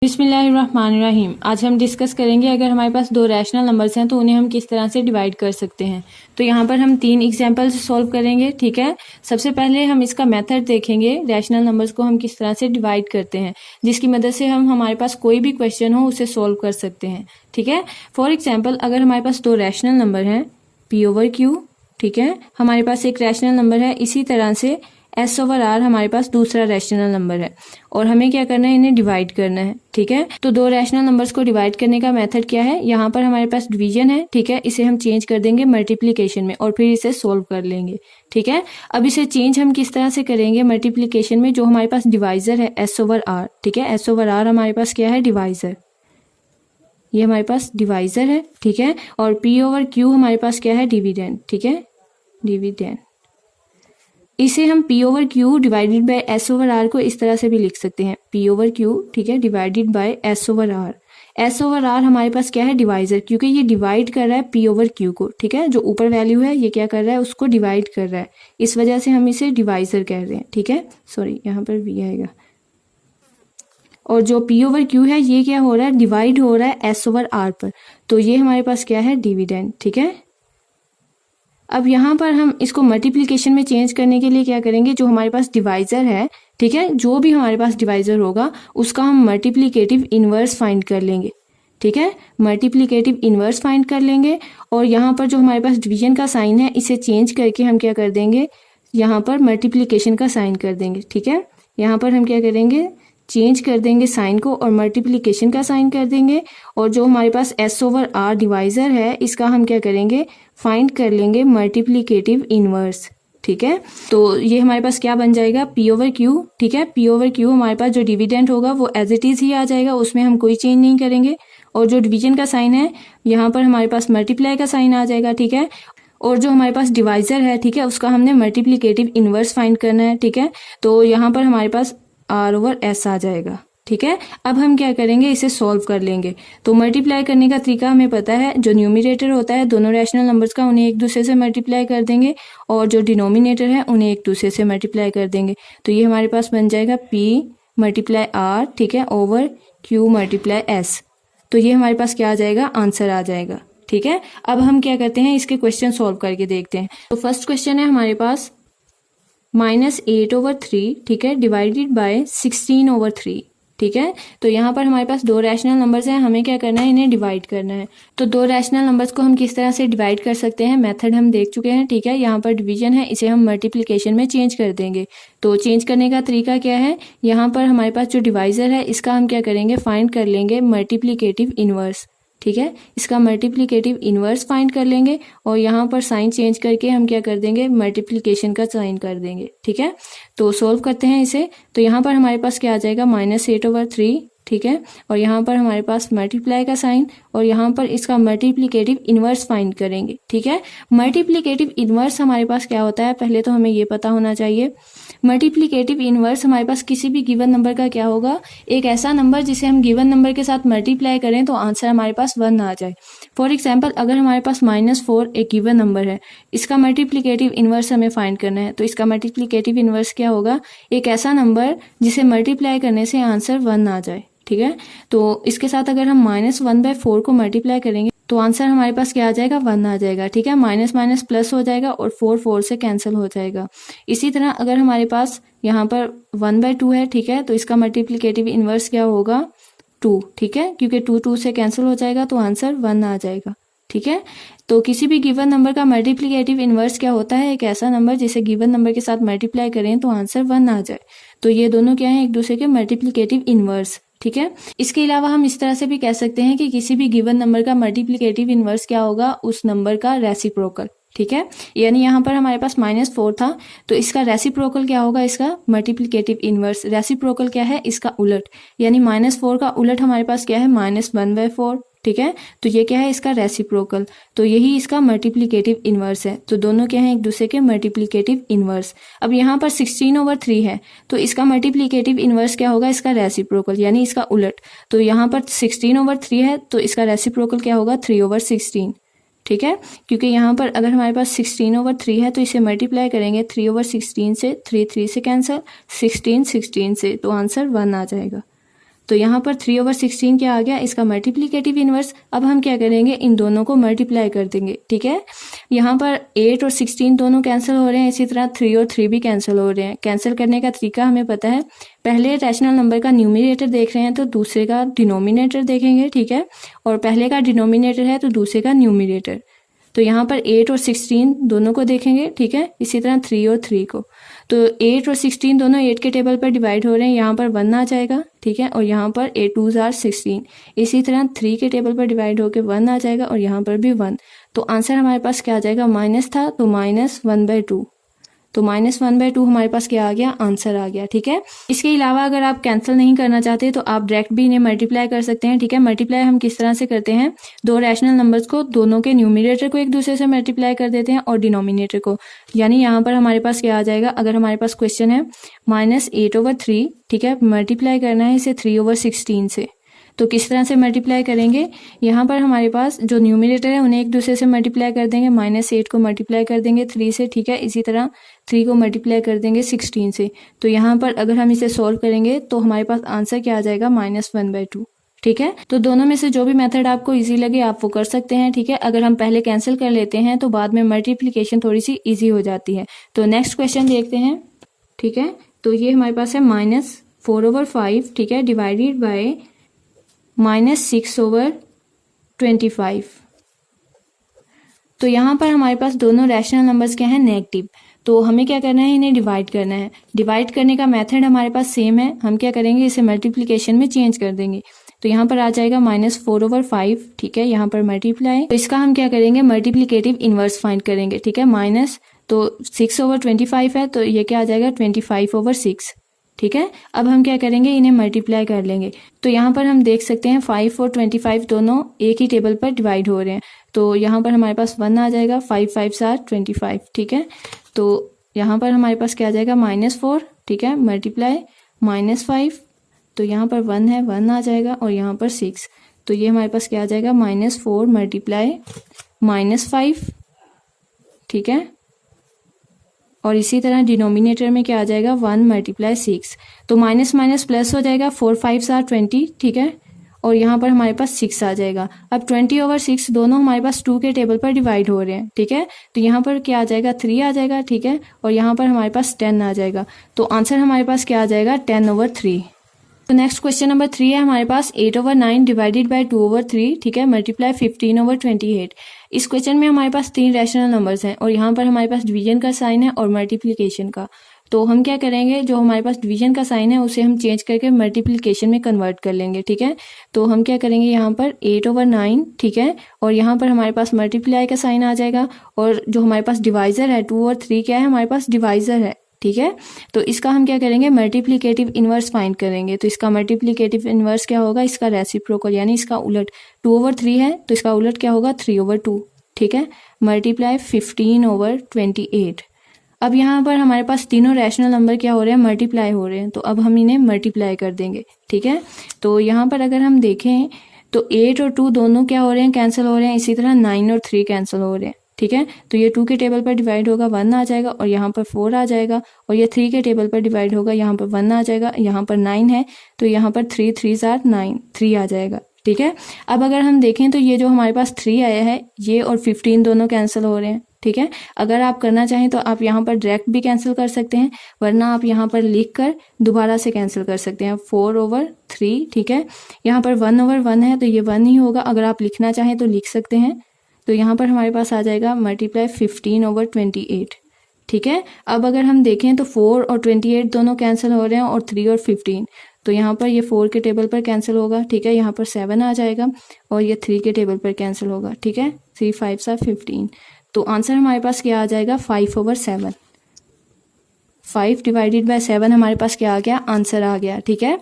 बिस्मिल्लाहिर्रहमानिर्रहीम। आज हम डिस्कस करेंगे अगर हमारे पास दो रैशनल नंबर्स हैं तो उन्हें हम किस तरह से डिवाइड कर सकते हैं। तो यहाँ पर हम 3 एग्जांपल्स सॉल्व करेंगे, ठीक है। सबसे पहले हम इसका मेथड देखेंगे, रैशनल नंबर्स को हम किस तरह से डिवाइड करते हैं, जिसकी मदद से हम हमारे पास कोई भी क्वेश्चन हो उसे सॉल्व कर सकते हैं, ठीक है। फॉर एग्जाम्पल, अगर हमारे पास दो रैशनल नंबर हैं P/Q, ठीक है, हमारे पास एक रैशनल नंबर है, इसी तरह से S/R हमारे पास दूसरा रैशनल नंबर है और हमें क्या करना है, इन्हें डिवाइड करना है, ठीक है। तो दो रैशनल नंबर्स को डिवाइड करने का मेथड क्या है, यहाँ पर हमारे पास डिवीजन है, ठीक है, इसे हम चेंज कर देंगे मल्टीप्लिकेशन में और फिर इसे सोल्व कर लेंगे, ठीक है। अब इसे चेंज हम किस तरह से करेंगे मल्टीप्लिकेशन में, जो हमारे पास डिवाइजर है S/R, ठीक है, S/R हमारे पास क्या है, डिवाइजर, ये हमारे पास डिवाइजर है, ठीक है। और P/Q हमारे पास क्या है, डिविडेंड, ठीक है, डिविडेंड। इसे हम P/Q डिवाइडेड बाय S/R को इस तरह से भी लिख सकते हैं, P/Q, ठीक है, डिवाइडेड बाय S/R। S/R हमारे पास क्या है, डिवाइजर, क्योंकि ये डिवाइड कर रहा है P/Q को, ठीक है, जो ऊपर वैल्यू है ये क्या कर रहा है, उसको डिवाइड कर रहा है, इस वजह से हम इसे डिवाइजर कह रहे हैं, ठीक है। सॉरी, यहाँ पर V आएगा। और जो P/Q है ये क्या हो रहा है, डिवाइड हो रहा है S/R पर, तो ये हमारे पास क्या है, डिविडेंड, ठीक है। अब यहाँ पर हम इसको मल्टीप्लिकेशन में चेंज करने के लिए क्या करेंगे, जो हमारे पास डिवाइजर है, ठीक है, जो भी हमारे पास डिवाइजर होगा उसका हम मल्टीप्लिकेटिव इनवर्स फाइंड कर लेंगे, ठीक है, मल्टीप्लिकेटिव इनवर्स फाइंड कर लेंगे। और यहाँ पर जो हमारे पास डिवीजन का साइन है इसे चेंज करके हम क्या कर देंगे, यहाँ पर मल्टीप्लिकेशन का साइन कर देंगे, ठीक है। यहाँ पर हम क्या करेंगे, चेंज कर देंगे साइन को और मल्टीप्लिकेशन का साइन कर देंगे। और जो हमारे पास S/R डिवाइजर है इसका हम क्या करेंगे, फाइंड कर लेंगे मल्टीप्लिकेटिव इनवर्स, ठीक है। तो ये हमारे पास क्या बन जाएगा, P/Q, ठीक है। P/Q हमारे पास जो डिविडेंड होगा वो एज इट इज ही आ जाएगा, उसमें हम कोई चेंज नहीं करेंगे। और जो डिवीजन का साइन है यहाँ पर हमारे पास मल्टीप्लाई का साइन आ जाएगा, ठीक है। और जो हमारे पास डिवाइजर है, ठीक है, उसका हमने मल्टीप्लिकेटिव इनवर्स फाइंड करना है, ठीक है। तो यहाँ पर हमारे पास R/S आ जाएगा, ठीक है। अब हम क्या करेंगे, इसे सॉल्व कर लेंगे। तो मल्टीप्लाई करने का तरीका हमें पता है, जो न्यूमरेटर होता है दोनों रैशनल नंबर्स का, उन्हें एक दूसरे से मल्टीप्लाई कर देंगे और जो डिनोमिनेटर है उन्हें एक दूसरे से मल्टीप्लाई कर देंगे। तो ये हमारे पास बन जाएगा P/R, ठीक है, ओवर Q/S। तो ये हमारे पास क्या आ जाएगा, आंसर आ जाएगा, ठीक है। अब हम क्या करते हैं, इसके क्वेश्चन सॉल्व करके देखते हैं। तो फर्स्ट क्वेश्चन है हमारे पास -8/3, ठीक है, डिवाइडेड बाय 16/3, ठीक है। तो यहाँ पर हमारे पास दो रैशनल नंबर्स हैं, हमें क्या करना है, इन्हें डिवाइड करना है। तो दो रैशनल नंबर्स को हम किस तरह से डिवाइड कर सकते हैं, मेथड हम देख चुके हैं, ठीक है। यहाँ पर डिवीजन है, इसे हम मल्टीप्लिकेशन में चेंज कर देंगे। तो चेंज करने का तरीका क्या है, यहाँ पर हमारे पास जो डिवाइजर है इसका हम क्या करेंगे, फाइंड कर लेंगे मल्टीप्लिकेटिव इनवर्स, ठीक है, इसका मल्टीप्लिकेटिव इनवर्स फाइंड कर लेंगे। और यहाँ पर साइन चेंज करके हम क्या कर देंगे, मल्टीप्लिकेशन का साइन कर देंगे, ठीक है। तो सोल्व करते हैं इसे। तो यहाँ पर हमारे पास क्या आ जाएगा, -8/3, ठीक है। और यहाँ पर हमारे पास मल्टीप्लाई का साइन और यहाँ पर इसका मल्टीप्लिकेटिव इनवर्स फाइंड करेंगे, ठीक है। मल्टीप्लिकेटिव इनवर्स हमारे पास क्या होता है, पहले तो हमें ये पता होना चाहिए। मल्टीप्लिकेटिव इनवर्स हमारे पास किसी भी गिवन नंबर का क्या होगा, एक ऐसा नंबर जिसे हम गिवन नंबर के साथ मल्टीप्लाई करें तो आंसर हमारे पास 1 आ जाए। फॉर एग्जाम्पल, अगर हमारे पास -4 एक गिवन नंबर है, इसका मल्टीप्लिकेटिव इनवर्स हमें फाइंड करना है। तो इसका मल्टीप्लिकेटिव इनवर्स क्या होगा, एक ऐसा नंबर जिसे मल्टीप्लाई करने से आंसर 1 आ जाए, ठीक है। तो इसके साथ अगर हम -1/4 को मल्टीप्लाई करेंगे तो आंसर हमारे पास क्या आ जाएगा, 1 आ जाएगा, ठीक है। माइनस माइनस प्लस हो जाएगा और 4 से कैंसिल हो जाएगा। इसी तरह अगर हमारे पास यहाँ पर 1/2 है, ठीक है, तो इसका मल्टीप्लिकेटिव इनवर्स क्या होगा, 2, ठीक है, क्योंकि 2 से कैंसिल हो जाएगा तो आंसर 1 आ जाएगा, ठीक है। तो किसी भी गिवन नंबर का मल्टीप्लिकेटिव इनवर्स क्या होता है, एक ऐसा नंबर जिसे गिवन नंबर के साथ मल्टीप्लाई करें तो आंसर 1 आ जाए। तो ये दोनों क्या है, एक दूसरे के मल्टीप्लिकेटिव इनवर्स, ठीक है। इसके अलावा हम इस तरह से भी कह सकते हैं कि किसी भी गिवन नंबर का मल्टीप्लिकेटिव इनवर्स क्या होगा, उस नंबर का रेसिप्रोकल, ठीक है। यानी यहाँ पर हमारे पास -4 था तो इसका रेसिप्रोकल क्या होगा, इसका मल्टीप्लिकेटिव इनवर्स। रेसिप्रोकल क्या है, इसका उलट, यानी -4 का उलट हमारे पास क्या है, -1/4, ठीक है। तो ये क्या है, इसका रेसिप्रोकल, तो यही इसका मल्टीप्लिकेटिव इनवर्स है। तो दोनों क्या है, एक दूसरे के मल्टीप्लिकेटिव इनवर्स। अब यहाँ पर 16/3 है तो इसका मल्टीप्लिकेटिव इनवर्स क्या होगा, इसका रेसिप्रोकल, यानी इसका उलट। तो यहाँ पर 16/3 है तो इसका रेसिप्रोकल क्या होगा, 3/16, ठीक है। क्योंकि यहाँ पर अगर हमारे पास 16/3 है तो इसे मल्टीप्लाई करेंगे 3/16 से, 3 से कैंसिल, 16 से, तो आंसर 1 आ जाएगा। तो यहाँ पर 3/16 क्या आ गया, इसका मल्टीप्लिकेटिव इनवर्स। अब हम क्या करेंगे, इन दोनों को मल्टीप्लाई कर देंगे, ठीक है। यहाँ पर 8 और 16 दोनों कैंसिल हो रहे हैं, इसी तरह 3 और 3 भी कैंसिल हो रहे हैं। कैंसिल करने का तरीका हमें पता है, पहले रैशनल नंबर का न्यूमरेटर देख रहे हैं तो दूसरे का डिनोमिनेटर देखेंगे, ठीक है, और पहले का डिनोमिनेटर है तो दूसरे का न्यूमरेटर। तो यहाँ पर 8 और 16 दोनों को देखेंगे, ठीक है, इसी तरह 3 और 3 को। तो 8 और 16 दोनों 8 के टेबल पर डिवाइड हो रहे हैं, यहाँ पर 1 आ जाएगा, ठीक है, और यहाँ पर 8 2s are 16। इसी तरह 3 के टेबल पर डिवाइड होकर 1 आ जाएगा और यहाँ पर भी 1। तो आंसर हमारे पास क्या आ जाएगा, माइनस था तो -1/2। तो -1/2 हमारे पास क्या आ गया, आंसर आ गया, ठीक है। इसके अलावा अगर आप कैंसिल नहीं करना चाहते तो आप डायरेक्ट भी इन्हें मल्टीप्लाई कर सकते हैं, ठीक है। मल्टीप्लाई हम किस तरह से करते हैं, दो रैशनल नंबर्स को, दोनों के न्यूमरेटर को एक दूसरे से मल्टीप्लाई कर देते हैं और डिनोमिनेटर को। यानी यहाँ पर हमारे पास क्या आ जाएगा, अगर हमारे पास क्वेश्चन है -8/3, ठीक है, मल्टीप्लाई करना है इसे 3/16 से, तो किस तरह से मल्टीप्लाई करेंगे, यहाँ पर हमारे पास जो न्यूमरेटर है उन्हें एक दूसरे से मल्टीप्लाई कर देंगे, -8 को मल्टीप्लाई कर देंगे 3 से, ठीक है, इसी तरह 3 को मल्टीप्लाई कर देंगे 16 से। तो यहाँ पर अगर हम इसे सॉल्व करेंगे तो हमारे पास आंसर क्या आ जाएगा, -1/2, ठीक है। तो दोनों में से जो भी मेथड आपको इजी लगे आप वो कर सकते हैं, ठीक है। अगर हम पहले कैंसिल कर लेते हैं तो बाद में मल्टीप्लिकेशन थोड़ी सी ईजी हो जाती है। तो नेक्स्ट क्वेश्चन देखते हैं, ठीक है। तो ये हमारे पास है -4/5, ठीक है, डिवाइडेड बाय -6/25। तो यहाँ पर हमारे पास दोनों रैशनल नंबर्स क्या है, नेगेटिव। तो हमें क्या करना है, इन्हें डिवाइड करना है। डिवाइड करने का मेथड हमारे पास सेम है, हम क्या करेंगे, इसे मल्टीप्लिकेशन में चेंज कर देंगे। तो यहाँ पर आ जाएगा -4/5, ठीक है, यहाँ पर मल्टीप्लाई। तो इसका हम क्या करेंगे, मल्टीप्लिकेटिव इनवर्स फाइंड करेंगे, ठीक है। माइनस तो 6/25 है तो ये क्या आ जाएगा, 25/6, ठीक है। अब हम क्या करेंगे, इन्हें मल्टीप्लाई कर लेंगे। तो यहाँ पर हम देख सकते हैं 5 और 25 दोनों एक ही टेबल पर डिवाइड हो रहे हैं। तो यहाँ पर हमारे पास 1 आ जाएगा, 5 5s are 25, ठीक है। तो यहाँ पर हमारे पास क्या आ जाएगा, -4, ठीक है, मल्टीप्लाई -5, तो यहाँ पर 1 है, 1 आ जाएगा, और यहाँ पर 6। तो ये हमारे पास क्या आ जाएगा, -4 मल्टीप्लाई -5, ठीक है, और इसी तरह डिनोमिनेटर में क्या आ जाएगा, 1 मल्टीप्लाई 6। तो माइनस माइनस प्लस हो जाएगा, 4 5s are 20, ठीक है, और यहाँ पर हमारे पास 6 आ जाएगा। अब 20/6 दोनों हमारे पास 2 के टेबल पर डिवाइड हो रहे हैं, ठीक है। तो यहाँ पर क्या आ जाएगा, 3 आ जाएगा, ठीक है, और यहाँ पर हमारे पास 10 आ जाएगा। तो आंसर हमारे पास क्या आ जाएगा, 10/3। तो नेक्स्ट क्वेश्चन नंबर 3 है हमारे पास 8/9 डिवाइडेड बाय 2/3, ठीक है, मल्टीप्लाई 15/28। इस क्वेश्चन में हमारे पास 3 रैशनल नंबर्स हैं और यहाँ पर हमारे पास डिवीजन का साइन है और मल्टीप्लिकेशन का। तो हम क्या करेंगे, जो हमारे पास डिवीजन का साइन है उसे हम चेंज करके मल्टीप्लिकेशन में कन्वर्ट कर लेंगे, ठीक है। तो हम क्या करेंगे, यहाँ पर 8/9, ठीक है, और यहाँ पर हमारे पास मल्टीप्लाई का साइन आ जाएगा, और जो हमारे पास डिवाइजर है 2 और 3 क्या है, हमारे पास डिवाइजर है, ठीक है। तो इसका हम क्या करेंगे, मल्टीप्लिकेटिव इनवर्स फाइंड करेंगे। तो इसका मल्टीप्लिकेटिव इनवर्स क्या होगा, इसका रेसिप्रोकल यानी इसका उलट। 2/3 है तो इसका उलट क्या होगा, 3/2, ठीक है, मल्टीप्लाई 15/28। अब यहाँ पर हमारे पास तीनों रैशनल नंबर क्या हो रहे हैं, मल्टीप्लाई हो रहे हैं। तो अब हम इन्हें मल्टीप्लाई कर देंगे, ठीक है। तो यहाँ पर अगर हम देखें तो 8 और 2 दोनों क्या हो रहे हैं, कैंसिल हो रहे हैं। इसी तरह 9 और 3 कैंसिल हो रहे हैं, ठीक है। तो ये 2 के टेबल पर डिवाइड होगा, 1 आ जाएगा, और यहाँ पर 4 आ जाएगा, और ये 3 के टेबल पर डिवाइड होगा, यहाँ पर 1 आ जाएगा, यहाँ पर 9 है तो यहाँ पर 3 3s are 9, 3 आ जाएगा, ठीक है। अब अगर हम देखें तो ये जो हमारे पास 3 आया है, ये और 15 दोनों कैंसिल हो रहे हैं, ठीक है। अगर आप करना चाहें तो आप यहाँ पर डायरेक्ट भी कैंसिल कर सकते हैं, वरना आप यहाँ पर लिख कर दोबारा से कैंसिल कर सकते हैं। 4/3, ठीक है, यहाँ पर 1/1 है तो ये 1 ही होगा। अगर आप लिखना चाहें तो लिख सकते हैं। तो यहाँ पर हमारे पास आ जाएगा मल्टीप्लाई 15/28, ठीक है। अब अगर हम देखें तो 4 और 28 दोनों कैंसिल हो रहे हैं, और 3 और 15, तो यहाँ पर ये 4 के टेबल पर कैंसिल होगा, ठीक है, यहाँ पर 7 आ जाएगा, और ये 3 के टेबल पर कैंसिल होगा, ठीक है, 3 5s are 15। तो आंसर हमारे पास क्या आ जाएगा, 5/7। 5 डिवाइडेड बाय 7 हमारे पास क्या आ गया, आंसर आ गया, ठीक है।